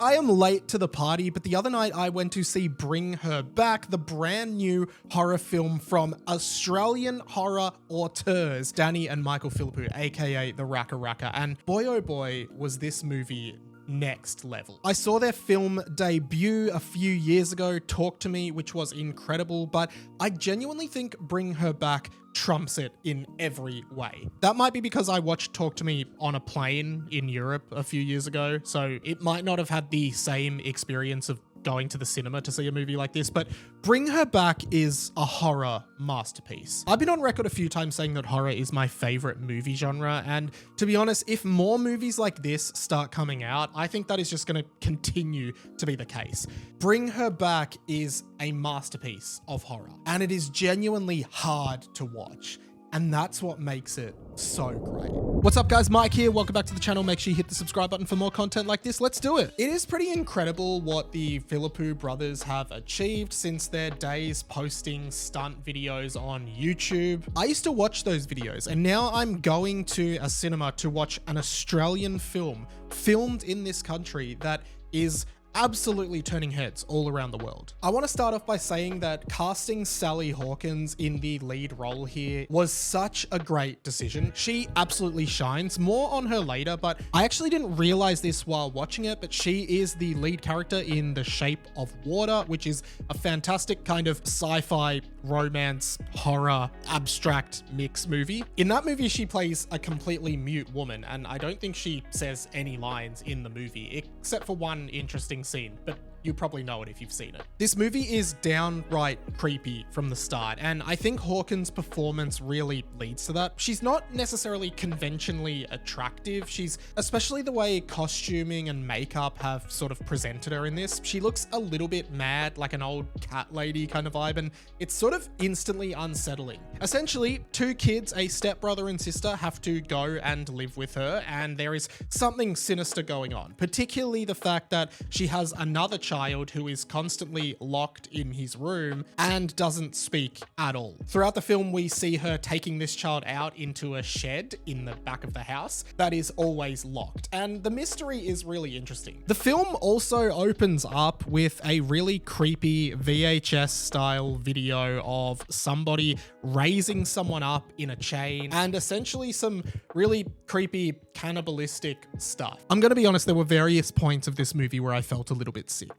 I am late to the party, but the other night I went to see Bring Her Back, the brand new horror film from Australian horror auteurs Danny and Michael Philippou, aka the RackaRacka, and boy oh boy was this movie next level. I saw their film debut a few years ago, Talk to Me, which was incredible, but I genuinely think Bring Her Back trumps it in every way. That might be because I watched Talk to Me on a plane in Europe a few years ago, so it might not have had the same experience of going to the cinema to see a movie like this, but Bring Her Back is a horror masterpiece. I've been on record a few times saying that horror is my favorite movie genre, and to be honest, if more movies like this start coming out, I think that is just going to continue to be the case. Bring Her Back is a masterpiece of horror, and it is genuinely hard to watch. And that's what makes it so great. What's up guys, Mike here. Welcome back to the channel. Make sure you hit the subscribe button for more content like this. Let's do it. It is pretty incredible what the Philippou brothers have achieved since their days posting stunt videos on YouTube. I used to watch those videos and now I'm going to a cinema to watch an Australian film filmed in this country that is absolutely turning heads all around the world. I want to start off by saying that casting Sally Hawkins in the lead role here was such a great decision. She absolutely shines. More on her later, but I actually didn't realize this while watching it, but she is the lead character in The Shape of Water, which is a fantastic kind of sci-fi, romance, horror, abstract mix movie. In that movie, she plays a completely mute woman, and I don't think she says any lines in the movie, except for one interesting scene, but you probably know it if you've seen it. This movie is downright creepy from the start, and I think Hawkins' performance really leads to that. She's not necessarily conventionally attractive. She's, especially the way costuming and makeup have sort of presented her in this, she looks a little bit mad, like an old cat lady kind of vibe, and it's sort of instantly unsettling. Essentially, two kids, a stepbrother and sister, have to go and live with her, and there is something sinister going on, particularly the fact that she has another child who is constantly locked in his room and doesn't speak at all. Throughout the film, we see her taking this child out into a shed in the back of the house that is always locked, and the mystery is really interesting. The film also opens up with a really creepy VHS style video of somebody raising someone up in a chain and essentially some really creepy cannibalistic stuff. I'm going to be honest, there were various points of this movie where I felt a little bit sick.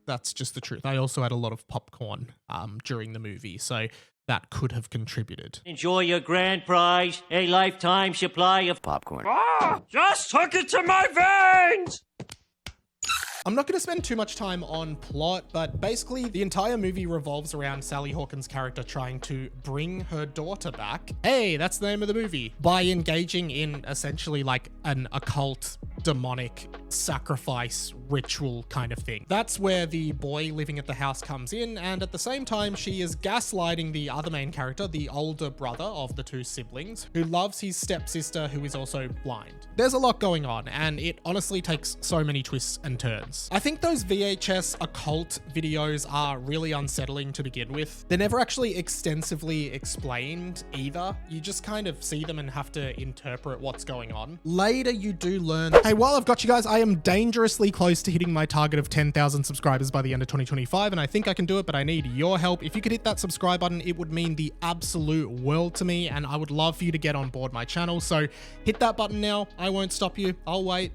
That's just the truth. I also had a lot of popcorn during the movie, so that could have contributed. Enjoy your grand prize, a lifetime supply of popcorn. Just hook it to my veins! I'm not going to spend too much time on plot, but basically the entire movie revolves around Sally Hawkins' character trying to bring her daughter back. Hey, that's the name of the movie. By engaging in essentially like an occult, demonic sacrifice ritual kind of thing. That's where the boy living at the house comes in, and at the same time she is gaslighting the other main character, the older brother of the two siblings, who loves his stepsister who is also blind. There's a lot going on, and it honestly takes so many twists and turns. I think those VHS occult videos are really unsettling to begin with. They're never actually extensively explained either. You just kind of see them and have to interpret what's going on. Later you do learn, hey, while I've got you guys, I am dangerously close to hitting my target of 10,000 subscribers by the end of 2025, and I think I can do it, but I need your help. If you could hit that subscribe button, it would mean the absolute world to me, and I would love for you to get on board my channel. So hit that button now. I won't stop you. I'll wait.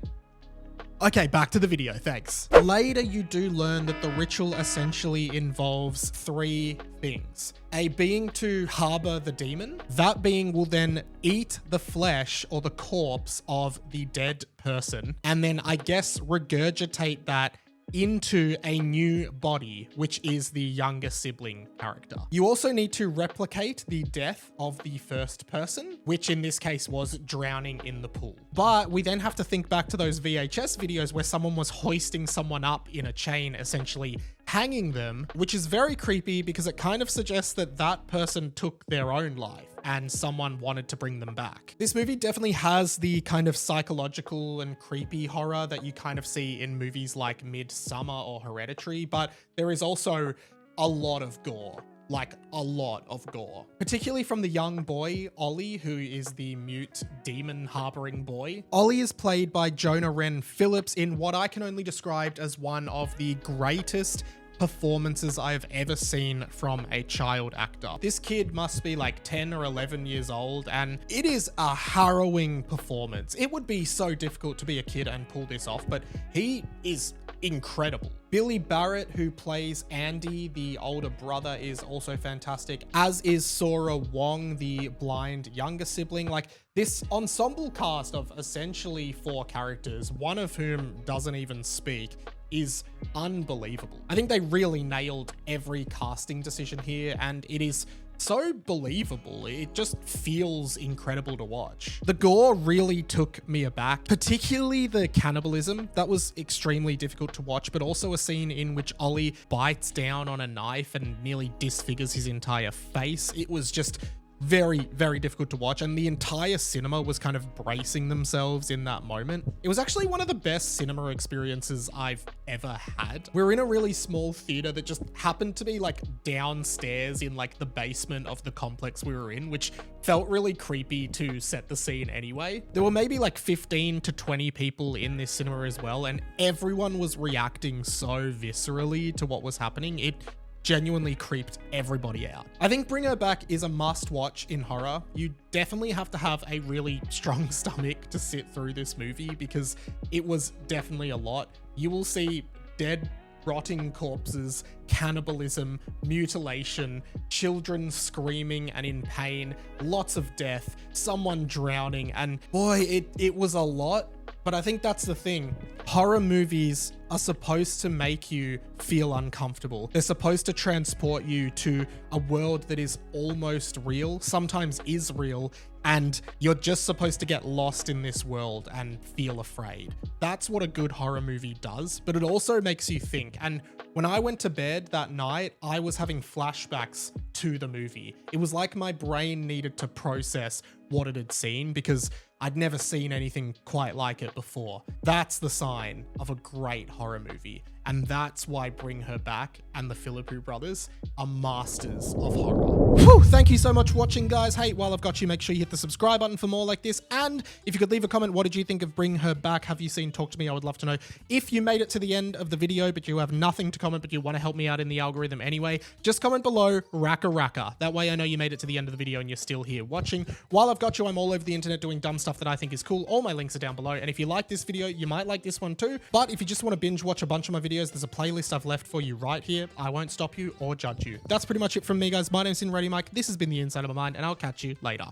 Okay, back to the video, thanks. Later, you do learn that the ritual essentially involves three things. A being to harbor the demon. That being will then eat the flesh or the corpse of the dead person, and then I guess regurgitate that into a new body, which is the younger sibling character. You also need to replicate the death of the first person, which in this case was drowning in the pool. But we then have to think back to those VHS videos where someone was hoisting someone up in a chain, essentially hanging them, which is very creepy because it kind of suggests that that person took their own life and someone wanted to bring them back. This movie definitely has the kind of psychological and creepy horror that you kind of see in movies like Midsummer or Hereditary, but there is also a lot of gore. like a lot of gore, particularly from the young boy, Ollie, who is the mute demon harboring boy. Ollie is played by Jonah Wren Phillips in what I can only describe as one of the greatest performances I have ever seen from a child actor. This kid must be like 10 or 11 years old, and it is a harrowing performance. It would be so difficult to be a kid and pull this off, but he is incredible. Billy Barrett, who plays Andy, the older brother, is also fantastic, as is Sora Wong, the blind younger sibling. Like, this ensemble cast of essentially 4 characters, one of whom doesn't even speak, is unbelievable. I think they really nailed every casting decision here, and it is so believable. It just feels incredible to watch. The gore really took me aback, particularly the cannibalism. That was extremely difficult to watch, but also a scene in which Ollie bites down on a knife and nearly disfigures his entire face. It was just very, very difficult to watch, and the entire cinema was kind of bracing themselves in that moment. It was actually one of the best cinema experiences I've ever had. We're in a really small theater that just happened to be like downstairs in like the basement of the complex we were in, which felt really creepy to set the scene anyway. There were maybe like 15 to 20 people in this cinema as well, and everyone was reacting so viscerally to what was happening. It genuinely creeped everybody out. I think Bring Her Back is a must watch in horror. You definitely have to have a really strong stomach to sit through this movie because it was definitely a lot. You will see dead, rotting corpses, cannibalism, mutilation, children screaming and in pain, lots of death, someone drowning, and boy, it was a lot. But I think that's the thing. Horror movies are supposed to make you feel uncomfortable. They're supposed to transport you to a world that is almost real, sometimes is real, and you're just supposed to get lost in this world and feel afraid. That's what a good horror movie does, but it also makes you think. And when I went to bed that night, I was having flashbacks to the movie. It was like my brain needed to process what it had seen because I'd never seen anything quite like it before. That's the sign of a great horror movie. And that's why Bring Her Back and the Philippou brothers are masters of horror. Whew, thank you so much for watching, guys. Hey, while I've got you, make sure you hit the subscribe button for more like this. And if you could leave a comment, what did you think of Bring Her Back? Have you seen Talk to Me? I would love to know. If you made it to the end of the video, but you have nothing to comment, but you want to help me out in the algorithm anyway, just comment below RackaRacka. That way I know you made it to the end of the video and you're still here watching. While I've got you, I'm all over the internet doing dumb stuff that I think is cool. All my links are down below. And if you like this video, you might like this one too. But if you just want to binge watch a bunch of my videos, there's a playlist I've left for you right here. I won't stop you or judge you. That's pretty much it from me, guys. My name's Radio Mike. This has been The Inside of My Mind, and I'll catch you later.